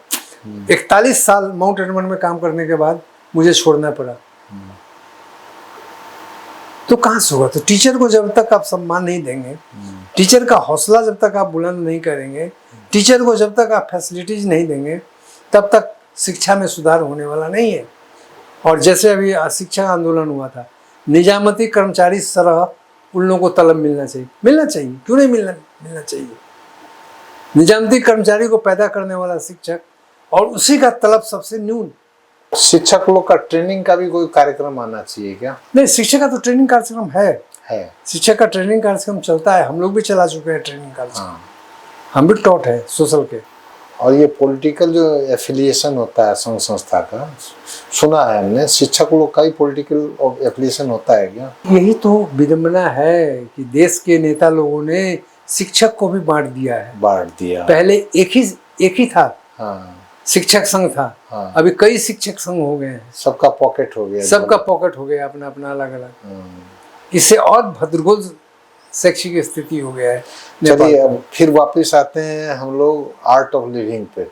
41 साल माउंट एडमंड में काम करने के बाद मुझे छोड़ना पड़ा। तो कहाँ से होगा? तो टीचर को जब तक आप सम्मान नहीं देंगे, टीचर का हौसला जब तक आप बुलंद नहीं करेंगे, टीचर को जब तक आप फैसिलिटीज नहीं देंगे, तब तक शिक्षा में सुधार होने वाला नहीं है। और जैसे अभी शिक्षा आंदोलन हुआ था, निजामती कर्मचारी सरह उन लोगों को तलब मिलना चाहिए, मिलना चाहिए, क्यों नहीं मिलना चाहिए? निजामती कर्मचारी को पैदा करने वाला शिक्षक और उसी का तलब सबसे न्यून। शिक्षक लोग का ट्रेनिंग का भी कोई कार्यक्रम आना चाहिए क्या? नहीं, शिक्षक का तो ट्रेनिंग कार्यक्रम है। शिक्षक का ट्रेनिंग कार्यक्रम चलता है, हम लोग भी चला चुके हैं ट्रेनिंग कार्यक्रम, हम भी टॉट है सोशल के। और ये पॉलिटिकल जो एफिलिएशन होता है संघ संस्था का, सुना है हमने, शिक्षक लोग का ही पॉलिटिकल एफिलिएशन होता है क्या? यही तो विडंबना है कि देश के नेता लोगों ने शिक्षक को भी बांट दिया है। बांट दिया। पहले एक ही था, हाँ, शिक्षक संघ था। हाँ। अभी कई शिक्षक संघ हो गए हैं, सबका पॉकेट हो गया, सबका पॉकेट हो गया अपना अपना अलग अलग। इससे और भद्रगोल शैक्षिक स्थिति हो गया है। चलिए अब फिर वापस आते हैं हम लोग आर्ट ऑफ लिविंग पे।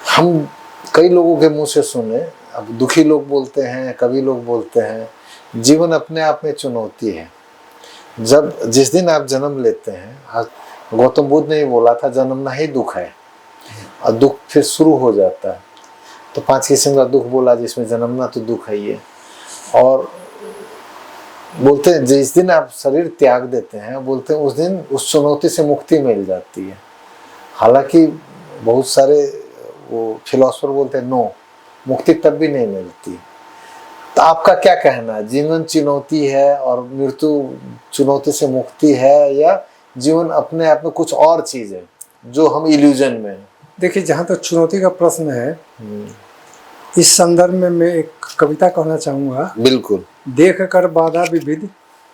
हम कई लोगों के मुंह से सुने, अब दुखी लोग बोलते हैं, कवि लोग बोलते हैं, जीवन अपने आप में चुनौती है। जिस दिन आप जन्म लेते हैं, गौतम बुद्ध ने बोला था जन्मना ही दुख है, और दुख फिर शुरू हो जाता है। तो 5 किस्म का दुख बोला, जिसमें जन्मना तो दुख है ये। और बोलते हैं जिस दिन आप शरीर त्याग देते हैं, बोलते हैं उस दिन उस चुनौती से मुक्ति मिल जाती है। हालांकि बहुत सारे वो फिलोसोफर बोलते हैं नो, मुक्ति तब भी नहीं मिलती। तो आपका क्या कहना है, जीवन चुनौती है और मृत्यु चुनौती से मुक्ति है, या जीवन अपने आप में कुछ और चीज है जो हम इल्यूजन में है? देखिए, जहाँ तक चुनौती का प्रश्न है, इस संदर्भ में मैं एक कविता कहना चाहूंगा। बिल्कुल। देख कर बाधा विविध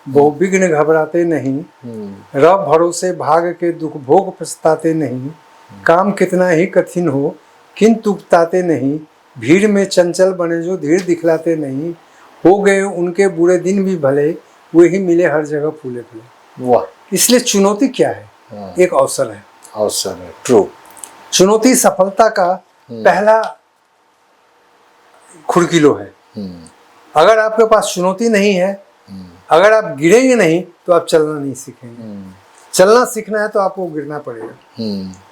बहु विघ्न घबराते नहीं, रब भरोसे भाग के दुख भोग पछताते नहीं, काम कितना ही कठिन हो किंतु उकताते नहीं, भीड़ में चंचल बने जो धीर दिखलाते नहीं, हो गए उनके बुरे दिन भी भले, वे ही मिले हर जगह फूले फूले। वाह। इसलिए चुनौती क्या है? एक अवसर है। अवसर है, ट्रू। चुनौती सफलता का पहला खुड़किलो है। अगर आपके पास चुनौती नहीं है, अगर आप गिरेंगे नहीं तो आप चलना नहीं सीखेंगे। चलना सीखना है तो आपको गिरना पड़ेगा,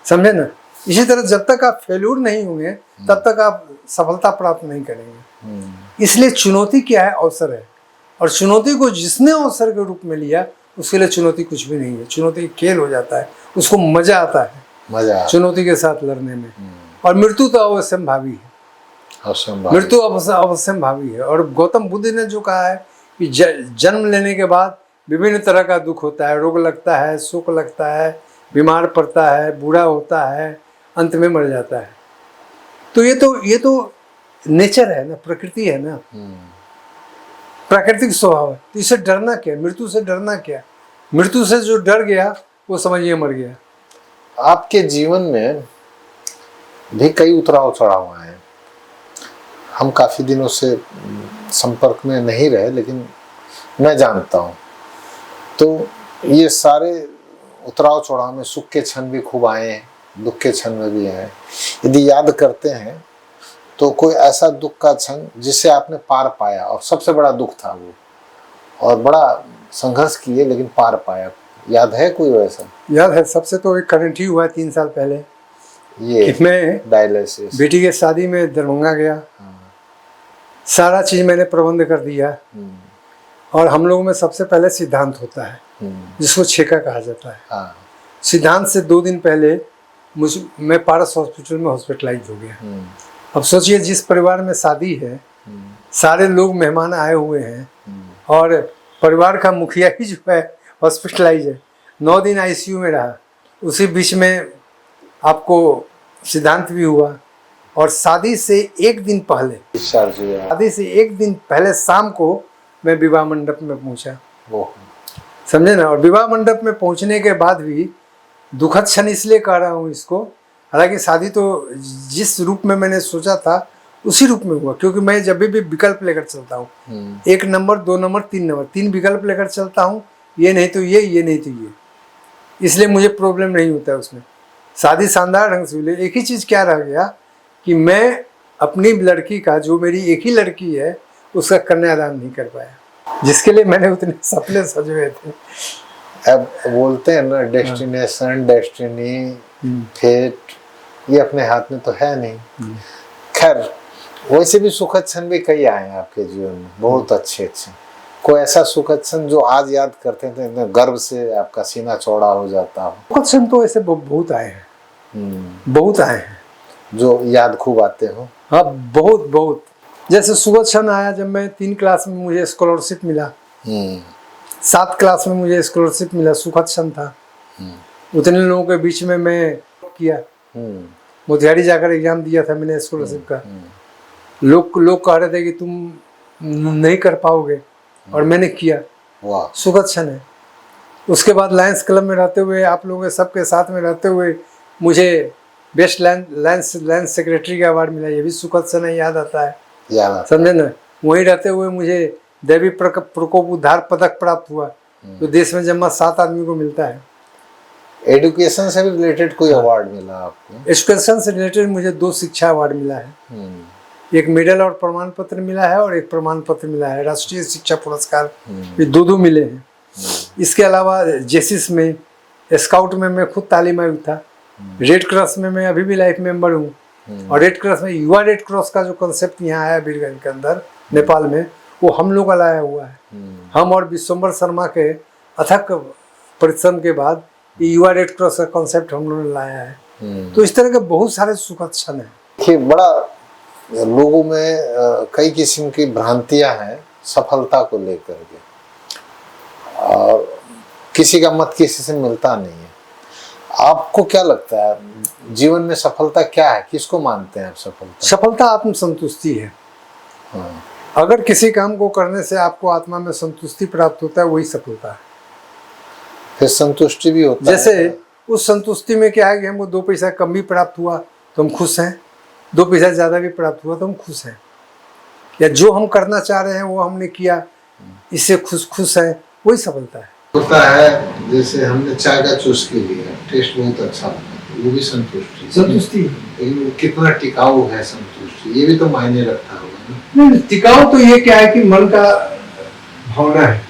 समझे ना। इसी तरह जब तक आप फेल्यूर नहीं होंगे तब तक आप सफलता प्राप्त नहीं करेंगे। इसलिए चुनौती क्या है? अवसर है। और चुनौती को जिसने अवसर के रूप में लिया उसके लिए चुनौती कुछ भी नहीं है। चुनौती खेल हो जाता है, उसको मजा आता है, मजा चुनौती के साथ लड़ने में। और मृत्यु तो अवश्यंभावी है, मृत्यु अवश्यंभावी है। और गौतम बुद्ध ने जो कहा है कि जन्म लेने के बाद विभिन्न तरह का दुख होता है, रोग लगता है, शोक लगता है, बीमार पड़ता है, बूढ़ा होता है, अंत में मर जाता है। तो ये तो नेचर है ना, प्रकृति है ना, प्राकृतिक स्वभाव है। तो इससे डरना क्या? मृत्यु से डरना क्या? मृत्यु से जो डर गया वो समझिए मर गया। आपके जीवन में भी कई उतराव चढ़ाव आए। हम काफी दिनों से संपर्क में नहीं रहे, लेकिन मैं जानता हूँ। तो ये सारे उतराव चढ़ाव में सुख के क्षण भी खूब आए हैं, दुख के क्षण में भी आए। यदि याद करते हैं तो कोई ऐसा दुख का क्षण जिससे आपने पार पाया, और सबसे बड़ा दुख था वो, और बड़ा संघर्ष किए लेकिन पार पाया, याद है कोई वैसा? याद है, सबसे तो एक करंट ही हुआ है 3 साल पहले। ये कि मैं डायलिसिस, बेटी के शादी में दरभंगा गया, हाँ। सारा चीज मैंने प्रबंध कर दिया, और हम लोगों में सबसे पहले सिद्धांत होता है जिसको छेका कहा जाता है। हाँ। सिद्धांत से 2 दिन पहले मैं पारस हॉस्पिटल में हॉस्पिटलाइज हो गया। अब सोचिए, जिस परिवार में शादी है, सारे लोग मेहमान आए हुए हैं, और परिवार का मुखिया ही जो है हॉस्पिटलाइज है, 9 दिन आईसीयू में रहा। उसी बीच में आपको सिद्धांत भी हुआ, और शादी से 1 दिन पहले, शादी से 1 दिन पहले शाम को मैं विवाह मंडप में पहुंचा, समझे ना। और विवाह मंडप में पहुंचने के बाद भी दुखद क्षण इसलिए कह रहा हूँ इसको, हालांकि शादी तो जिस रूप में मैंने सोचा था उसी रूप में हुआ, क्योंकि मैं जब भी विकल्प लेकर चलता हूँ, 1 नंबर 2 नंबर 3 नंबर 3 विकल्प लेकर चलता हूँ, ये नहीं तो ये नहीं तो ये, इसलिए मुझे प्रॉब्लम नहीं होता है उसमें। शादी शानदार ढंग से हुई। एक ही चीज़ क्या रह गया कि मैं अपनी लड़की का, जो मेरी एक ही लड़की है, उसका कन्यादान नहीं कर पाया, जिसके लिए मैंने उतने सपने सजोए थे। अब बोलते हैं ना, डेस्टिनेशन, डेस्टिनी, फेट, ये अपने हाथ में तो है नहीं। खैर, वैसे भी सुखद क्षण भी कई आए हैं आपके जीवन में, बहुत अच्छे। कोई ऐसा सुखद क्षण जो आज याद करते थे, इतने गर्व से आपका सीना चौड़ा हो जाता हो? सुखद क्षण तो ऐसे बहुत आए हैं, बहुत आए हैं जो याद खूब आते हो। हाँ, बहुत। जैसे सुखद क्षण आया जब मैं 3 क्लास में मुझे स्कॉलरशिप मिला, 7 क्लास में मुझे स्कॉलरशिप मिला, सुखद क्षण था। उतने लोगों के बीच में मैं किया, मोतिहारी जाकर एग्जाम दिया था मैंने स्कॉलरशिप का। लोग कह रहे थे कि तुम नहीं कर पाओगे, और मैंने किया। वाह, सुखद क्षण है। उसके बाद लायंस क्लब में रहते हुए, आप लोगों के सबके साथ में रहते हुए, मुझे बेस्ट लायंस सेक्रेटरी का अवार्ड मिला, ये भी सुखद क्षण है, याद आता है, समझे ना। वहीं रहते हुए मुझे दैवी प्रकोप उद्धार पदक प्राप्त हुआ, जो देश में जमा 7 आदमी को मिलता है। एजुकेशन से भी रिलेटेड कोई अवार्ड मिला आपको? एजुकेशन से रिलेटेड मुझे 2 शिक्षा अवार्ड मिला है, एक मेडल और प्रमाण पत्र मिला है, और एक प्रमाण पत्र मिला है, राष्ट्रीय शिक्षा पुरस्कार, ये 2 मिले हैं। इसके अलावा जेसिस में, स्काउट में मैं खुद तालीम आयु था, रेड क्रॉस में मैं अभी भी लाइफ मेंबर हूँ, और रेड क्रॉस में युवा रेड क्रॉस का जो कंसेप्ट यहाँ आया बीरगंज के अंदर नेपाल में, वो हम लोग का लाया हुआ है। हम और विश्वम्बर शर्मा के अथक परिश्रम के बाद ये युवा रेड क्रॉस का कंसेप्ट हम लोगों ने लाया है। तो इस तरह के बहुत सारे सुखद क्षण है। देखिए, बड़ा लोगों में कई किस्म की भ्रांतियां हैं सफलता को लेकर के, और किसी का मत किसी से मिलता नहीं है। आपको क्या लगता है, जीवन में सफलता क्या है? किसको मानते हैं आप सफलता? सफलता आत्मसंतुष्टि है। अगर किसी काम को करने से आपको आत्मा में संतुष्टि प्राप्त होता है, वही सफलता है। फिर संतुष्टि भी होता है। जैसे उस संतुष्टि में क्या है कि हमको 2 पैसा कम भी प्राप्त हुआ तो हम खुश हैं, 2 पैसा ज़्यादा भी प्राप्त हुआ तो हम खुश हैं, या जो हम करना चाह रहे हैं वो हमने किया, इससे खुश है, वही सफलता है। होता है जैसे हमने चाय का चुस्की लिया, टेस्ट बहुत अच्छा लगा, वो भी संतुष्टि। लेकिन वो कितना टिकाऊ है संतुष्टि, ये भी तो मायने रखता होगा ना। नहीं, टिकाऊ तो ये क्या है कि मन का भावना है।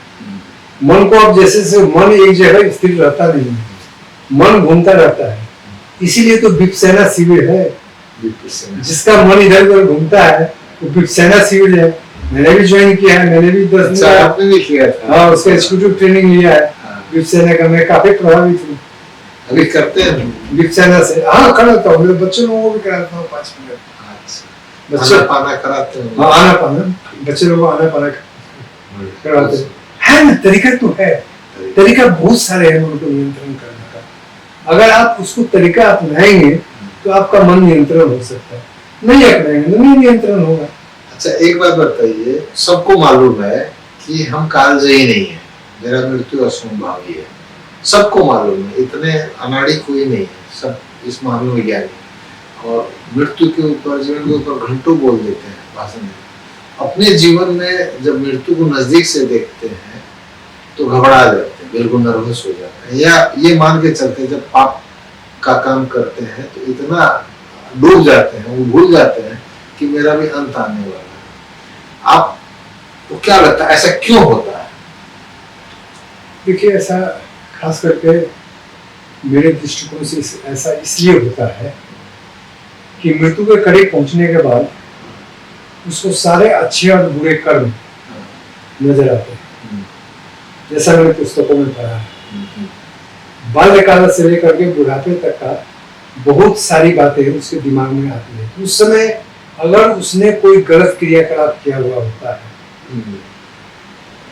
मन को अब जैसे मन एक जगह स्थिर रहता नहीं है, मन घूमता रहता है, इसीलिए तो विपसेना शिविर है। जिसका मन इधर उधर घूमता है वो विपसेना शिविर है। मैंने भी ज्वाइन किया है, मैंने भी 10 दिन आपने भी किया था। हाँ, उसका एग्जीक्यूटिव ट्रेनिंग लिया है विपसेना का। मैं काफी प्रभावित हूँ। अभी करते हैं विपसेना से? हाँ, कराता हूँ, मेरे बच्चों लोगों को भी कराता हूँ 5 मिनट। बच्चे पाना कराते हैं? हाँ, आना पाना, बच्चे लोगों को आना पाना कराते हैं ना। तरीका तो है, तरीका बहुत सारे हैं उनको नियंत्रण करने का। अगर आप उसको तरीका अपनाएंगे तो आपका मन नियंत्रण हो सकता है, नहीं अपनाएंगे तो नहीं नियंत्रण होगा। अच्छा, एक बात बताइए, सबको मालूम है कि हम कालजयी नहीं है, मेरा मृत्यु असंभावी है, सबको मालूम है, इतने अनाड़ी कोई नहीं है, सब इस मामले में ज्ञानी। और मृत्यु के ऊपर, जीवन के ऊपर घंटों बोल देते हैं भाषण में। अपने जीवन में जब मृत्यु को नजदीक से देखते हैं तो घबरा जाते हैं। हैं, बिल्कुल नर्वस हो जाते हैं, या ये मान के चलते हैं जब पाप का काम करते हैं तो इतना डूब जाते हैं, वो भूल जाते हैं कि मेरा भी अंत आने वाला है। आपको क्या लगता है ऐसा क्यों होता है? देखिए, ऐसा खास करके मेरे दृष्टिकोण से ऐसा इसलिए होता है कि मृत्यु के करीब पहुंचने के बाद उसको सारे अच्छे और बुरे कर्म नजर आते हैं, जैसा मैंने पुस्तकों में पढ़ा है। बाल्यकाल से लेकर के बुढ़ापे तक का बहुत सारी बातें उसके दिमाग में आती है। उस समय अगर उसने कोई गलत क्रियाकलाप किया हुआ होता है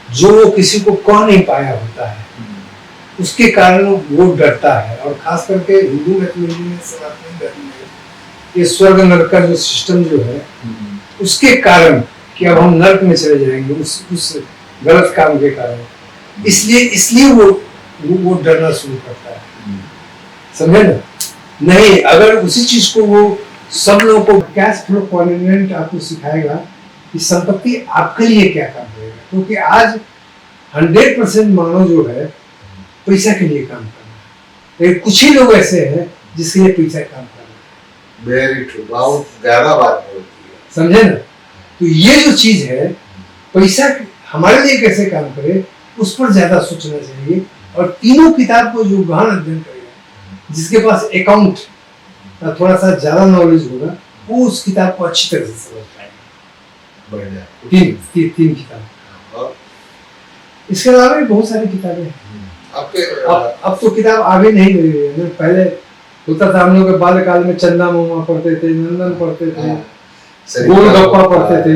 जो वो किसी को कह नहीं पाया होता है, उसके कारण वो डरता है। और खास करके हिंदू मैथोलॉजी में, सनातन धर्म में ये स्वर्ग नरक का जो सिस्टम जो है, उसके कारण कि अब हम नरक में चले जाएंगे उस गलत काम के कारण, इसलिए वो डरना शुरू करता है। समझे ना? नहीं, अगर उसी चीज को वो सब लोगों को कैश फ्लो कॉन्वेंट आपको सिखाएगा कि संपत्ति आपके लिए क्या काम करेगा, क्योंकि आज 100% मानव जो है पैसा के लिए काम कर रहा है, लेकिन कुछ ही लोग ऐसे हैं जिसके लिए पैसा काम कर रहा है। वेरी ट्रू, बहुत ज्यादा बात होती है। समझे ना? तो ये जो चीज है, पैसा हमारे लिए कैसे काम करे उस पर ज्यादा सोचना चाहिए। और तीनों किताब को जो गहन अध्ययन करेगा, जिसके पास अकाउंट का थोड़ा सा ज्यादा नॉलेज होगा, वो उस किताब को अच्छी तरह से समझ पाएगा। तीन किताब, और इसके अलावा भी बहुत सारी किताबें हैं। अब तो किताब आगे नहीं रही है। पहले होता था, हम लोग के बाल्यकाल में चंदा मामा पढ़ते थे, नंदन पढ़ते थे, गोलगप्पा पढ़ते थे,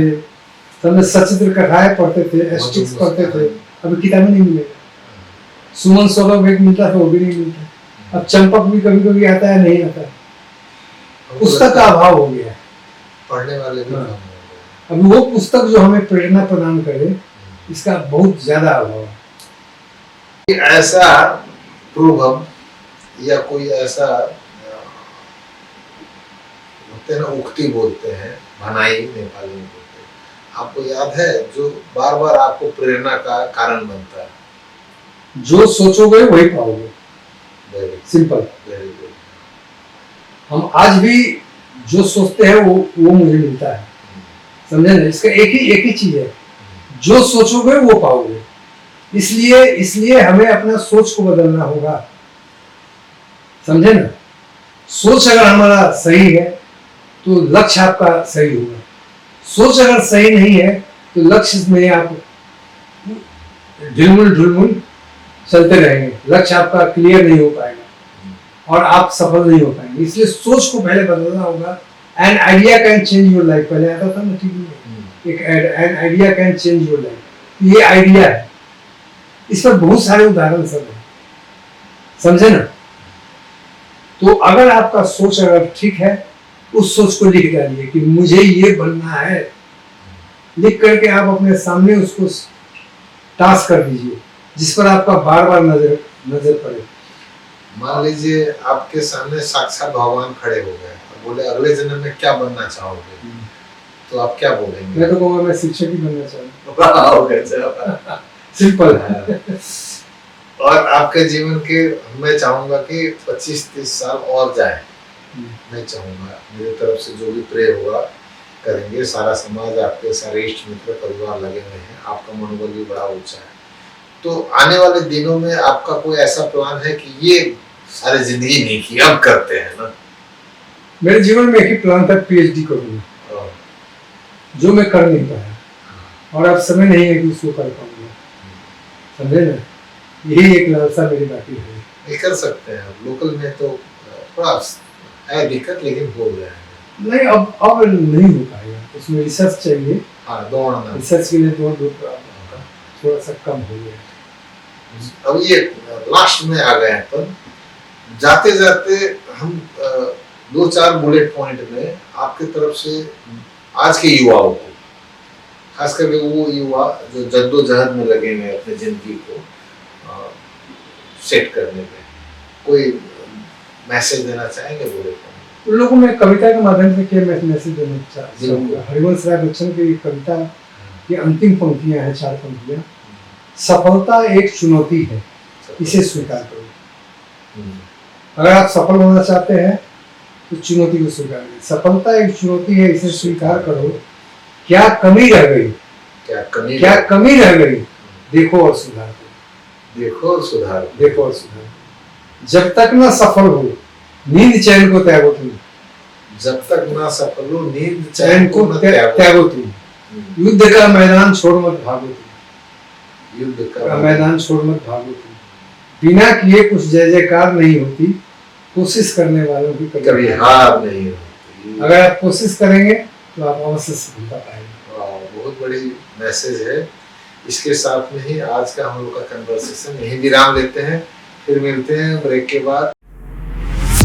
हमने सचित्र कथाएं पढ़ते थे, एस्टिक्स पढ़ते थे। अभी किताबें नहीं मिलेगा। सुमन सौरभ एक मिलता था, वो भी नहीं मिलता। अब चंपक भी कभी कभी आता है, नहीं आता है, पुस्तक का अभाव हो गया है। पढ़ने वाले भी अब वो पुस्तक जो हमें प्रेरणा प्रदान करे, इसका बहुत ज्यादा अभाव है। ऐसा प्रोभम या कोई ऐसा होते हैं ना, उक्ति बोलते हैं, भनाई नेपाली में बोलते हैं, आपको याद है, जो बार बार आपको प्रेरणा का कारण बनता है? जो सोचोगे वही पाओगे। Simple, very good. हम आज भी जो सोचते हैं वो मुझे मिलता है। समझे ना? इसका एक ही चीज है, जो सोचोगे वो पाओगे। इसलिए हमें अपना सोच को बदलना होगा। समझे ना? सोच अगर हमारा सही है तो लक्ष्य आपका सही होगा। सोच अगर सही नहीं है तो लक्ष्य में आप ढिलमुल चलते रहेंगे, लक्ष्य आपका क्लियर नहीं हो पाएगा और आप सफल नहीं हो पाएंगे। इसलिए सोच को पहले बदलना होगा। An idea can change your life, पहले आता था ना टीवी में एक ad, an idea can change your life. ये आइडिया है, इस पर बहुत सारे उदाहरण सब है। समझे ना? तो अगर आपका सोच अगर ठीक है, उस सोच को लिख डालिए कि मुझे ये बनना है। लिख करके आप अपने सामने उसको टास्क कर दीजिए, जिस पर आपका बार बार नजर पड़े। मान लीजिए आपके सामने साक्षात भगवान खड़े हो गए और बोले अगले जन्म में क्या बनना चाहोगे, तो आप क्या बोलेंगे? मैं तो कहूँगा मैं शिक्षक ही बनना चाहूँगा। सिंपल है। और आपके जीवन के, मैं चाहूंगा कि 25-30 साल और जाए। मैं चाहूंगा मेरी तरफ से जो भी प्रे होगा करेंगे। सारा समाज, आपके सारे इष्ट मित्र परिवार लगे हुए हैं, आपका मनोबल भी बड़ा ऊंचा है। तो आने वाले दिनों में आपका कोई ऐसा प्लान है कि ये सारी जिंदगी नहीं की, अब करते हैं ना? मेरे जीवन में एक ही प्लान था, पीएचडी करूंगा, जो मैं कर नहीं पाया, और अब समय नहीं है कि उसको कर पाऊंगा। समझे ना? यही एक लालसा मेरी बाकी है। ये कर सकते हैं। लोकल में तो थोड़ा है दिक्कत, लेकिन हो गया है। नहीं, अब नहीं हो पाएगा, उसमें रिसर्च चाहिए। हाँ, दौड़ना, रिसर्च के लिए थोड़ा सा कम हो गया। अब ये लास्ट में आ गए हैं, पर जाते जाते हम 2-4 बुलेट पॉइंट में आपके तरफ से आज के युवाओं को, खास करके वो युवा जो जद्दोजहद में लगे हुए अपने जिंदगी को सेट करने में, कोई मैसेज देना चाहेंगे? बुलेट पॉइंट उन लोगों में कविता के माध्यम से क्या मैसेज देना चाहूँगा। हरिवंश राय बच्चन की कविता की अंतिम पंक्तियां हैं, 4 पंक्तियां। सफलता एक चुनौती है, इसे स्वीकार करो। हम्म, अगर आप सफल होना चाहते हैं तो चुनौती को स्वीकार करें। सफलता एक चुनौती है, इसे स्वीकार करो। क्या कमी रह गई, क्या कमी रह गई, देखो और सुधार करो। देखो और सुधार, देखो और सुधार करो। जब तक ना सफल हो नींद चैन को त्यागो तुम। जब तक ना सफल हो नींद चैन को त्यागो तुम। युद्ध का मैदान छोड़ मत भागो तुम। युद्ध का मैदान छोड़ मत भागो तुम। बिना किए कुछ जय जयकार नहीं होती, कोशिश करने वालों की कभी हार नहीं होती। अगर आप कोशिश करेंगे तो आप अवश्य सफलता पाएंगे। बहुत बड़ी मैसेज है। इसके साथ में ही आज का हम लोग का कन्वर्सेशन यही विराम लेते हैं, फिर मिलते हैं ब्रेक के बाद।